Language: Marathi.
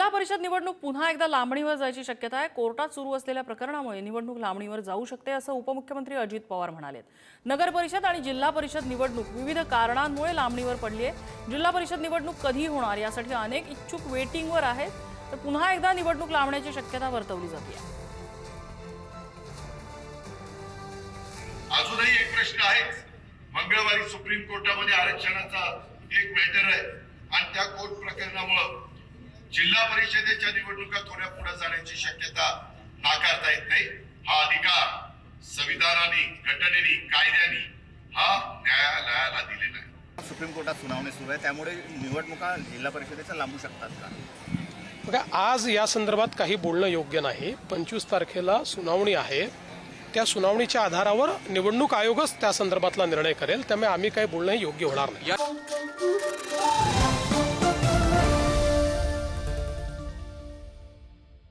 जिल्हा परिषद निवडणूक पुन्हा एकदा लांबणीवर जायची शक्यता आहे। कोर्टात सुरू असलेल्या प्रकरणामुळे निवडणूक लांबणीवर जाऊ शकते असं उपमुख्यमंत्री अजित पवार म्हणालेत। नगर परिषद आणि जिल्हा परिषद निवडणूक विविध कारणांमुळे लांबणीवर पडली आहे। जिल्हा परिषद निवडणूक कधी होणार यासाठी अनेक इच्छुक वेटिंगवर आहेत, तर पुन्हा एकदा निवडणूक लांबण्याची शक्यता वर्तवली जाते। अजूनही एक प्रश्न आहे, मंगळवारी सुप्रीम कोर्टामध्ये आरक्षणाचा एक मॅटर आहे आणि त्या कोर्ट प्रकरणामुळे जिल्हा परिषदेच्या निवडणुका थोड्या पुढे जाण्याची शक्यता नाकारता येत नाही। हा अधिकार संविधानाने, घटनेने, कायद्याने हा न्यायालयाला दिलेला आहे। सुप्रीम कोर्टात सुनावणी सुरू आहे, त्यामुळे निवडणुका जिल्हा परिषदेच्या लांबू शकतात का? बघा, आज या संदर्भात काही बोलणं योग्य नाही। 25 तारखेला सुनावणी आहे, त्या सुनावणीच्या आधारावर निवडणूक आयोगच त्या संदर्भातला निर्णय करेल, त्यामुळे आम्ही काही बोलणं योग्य होणार नाही।